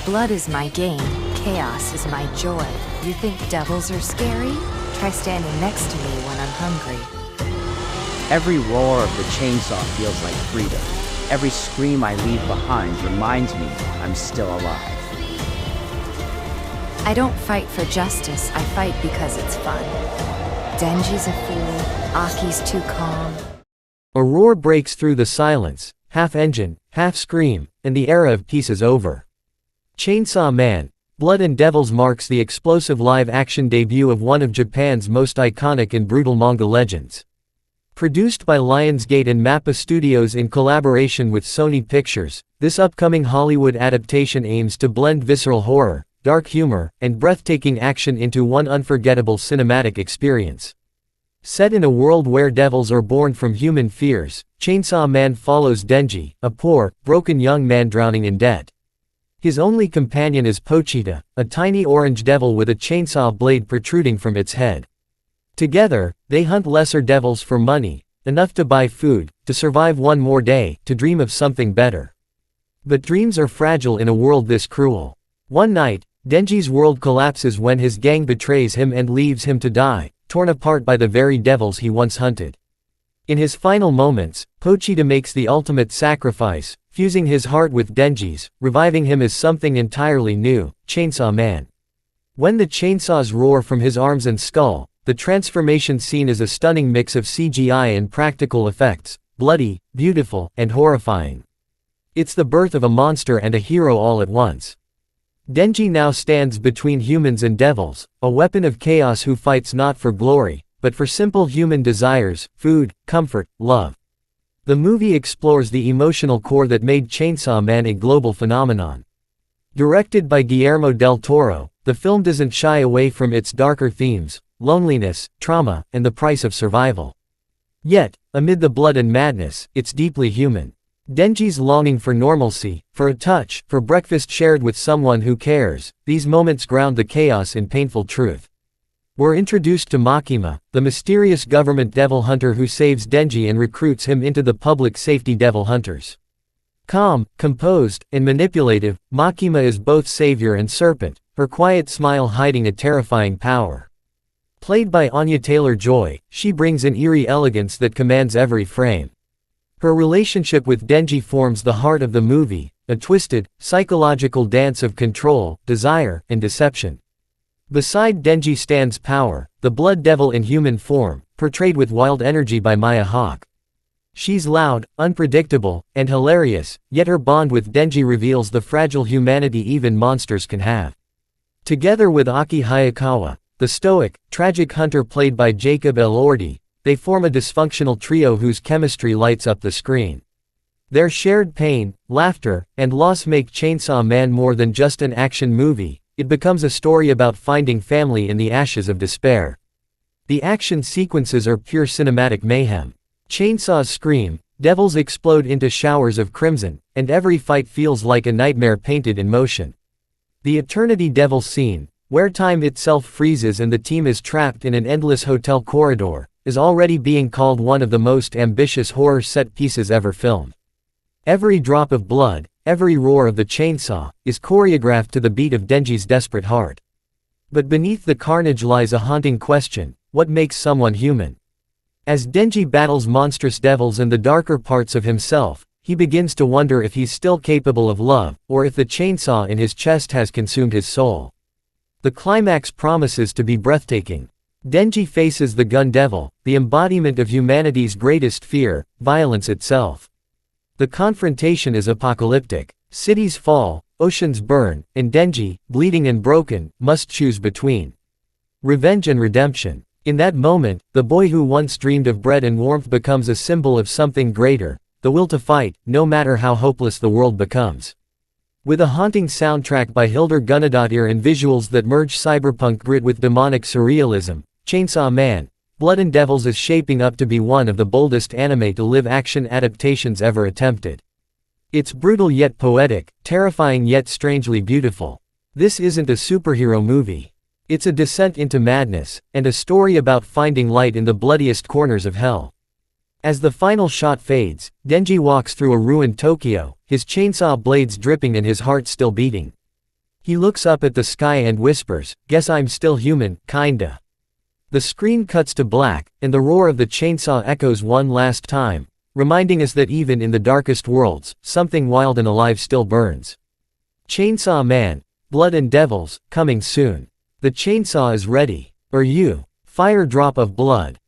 Blood is my game, chaos is my joy. You think devils are scary? Try standing next to me when I'm hungry. Every roar of the chainsaw feels like freedom. Every scream I leave behind reminds me I'm still alive. I don't fight for justice, I fight because it's fun. Denji's a fool, Aki's too calm. A roar breaks through the silence, half engine, half scream, and the era of peace is over. Chainsaw Man, Blood and Devils marks the explosive live-action debut of one of Japan's most iconic and brutal manga legends. Produced by Lionsgate and MAPPA Studios in collaboration with Sony Pictures, this upcoming Hollywood adaptation aims to blend visceral horror, dark humor, and breathtaking action into one unforgettable cinematic experience. Set in a world where devils are born from human fears, Chainsaw Man follows Denji, a poor, broken young man drowning in debt. His only companion is Pochita, a tiny orange devil with a chainsaw blade protruding from its head. Together, they hunt lesser devils for money, enough to buy food, to survive one more day, to dream of something better. But dreams are fragile in a world this cruel. One night, Denji's world collapses when his gang betrays him and leaves him to die, torn apart by the very devils he once hunted. In his final moments, Pochita makes the ultimate sacrifice, fusing his heart with Denji's, reviving him as something entirely new, Chainsaw Man. When the chainsaws roar from his arms and skull, the transformation scene is a stunning mix of CGI and practical effects, bloody, beautiful, and horrifying. It's the birth of a monster and a hero all at once. Denji now stands between humans and devils, a weapon of chaos who fights not for glory, but for simple human desires, food, comfort, love. The movie explores the emotional core that made Chainsaw Man a global phenomenon. Directed by Guillermo del Toro, the film doesn't shy away from its darker themes, loneliness, trauma, and the price of survival. Yet, amid the blood and madness, it's deeply human. Denji's longing for normalcy, for a touch, for breakfast shared with someone who cares, these moments ground the chaos in painful truth. We're introduced to Makima, the mysterious government devil hunter who saves Denji and recruits him into the public safety devil hunters. Calm, composed, and manipulative, Makima is both savior and serpent, her quiet smile hiding a terrifying power. Played by Anya Taylor-Joy, she brings an eerie elegance that commands every frame. Her relationship with Denji forms the heart of the movie, a twisted, psychological dance of control, desire, and deception. Beside Denji stands Power, the blood devil in human form, portrayed with wild energy by Maya Hawke. She's loud, unpredictable, and hilarious, yet her bond with Denji reveals the fragile humanity even monsters can have. Together with Aki Hayakawa, the stoic, tragic hunter played by Jacob Elordi, they form a dysfunctional trio whose chemistry lights up the screen. Their shared pain, laughter, and loss make Chainsaw Man more than just an action movie. It becomes a story about finding family in the ashes of despair. The action sequences are pure cinematic mayhem. Chainsaws scream, devils explode into showers of crimson, and every fight feels like a nightmare painted in motion. The Eternity Devil scene, where time itself freezes and the team is trapped in an endless hotel corridor, is already being called one of the most ambitious horror set pieces ever filmed. Every drop of blood, every roar of the chainsaw, is choreographed to the beat of Denji's desperate heart. But beneath the carnage lies a haunting question: what makes someone human? As Denji battles monstrous devils and the darker parts of himself, he begins to wonder if he's still capable of love, or if the chainsaw in his chest has consumed his soul. The climax promises to be breathtaking. Denji faces the gun devil, the embodiment of humanity's greatest fear, violence itself. The confrontation is apocalyptic. Cities fall, oceans burn, and Denji, bleeding and broken, must choose between revenge and redemption. In that moment, the boy who once dreamed of bread and warmth becomes a symbol of something greater, the will to fight, no matter how hopeless the world becomes. With a haunting soundtrack by Hildur Gunnadottir and visuals that merge cyberpunk grit with demonic surrealism, Chainsaw Man, Blood and Devils is shaping up to be one of the boldest anime-to-live action adaptations ever attempted. It's brutal yet poetic, terrifying yet strangely beautiful. This isn't a superhero movie. It's a descent into madness, and a story about finding light in the bloodiest corners of hell. As the final shot fades, Denji walks through a ruined Tokyo, his chainsaw blades dripping and his heart still beating. He looks up at the sky and whispers, "Guess I'm still human, kinda." The screen cuts to black, and the roar of the chainsaw echoes one last time, reminding us that even in the darkest worlds, something wild and alive still burns. Chainsaw Man, Blood and Devils, coming soon. The chainsaw is ready. Are you? Fire drop of blood.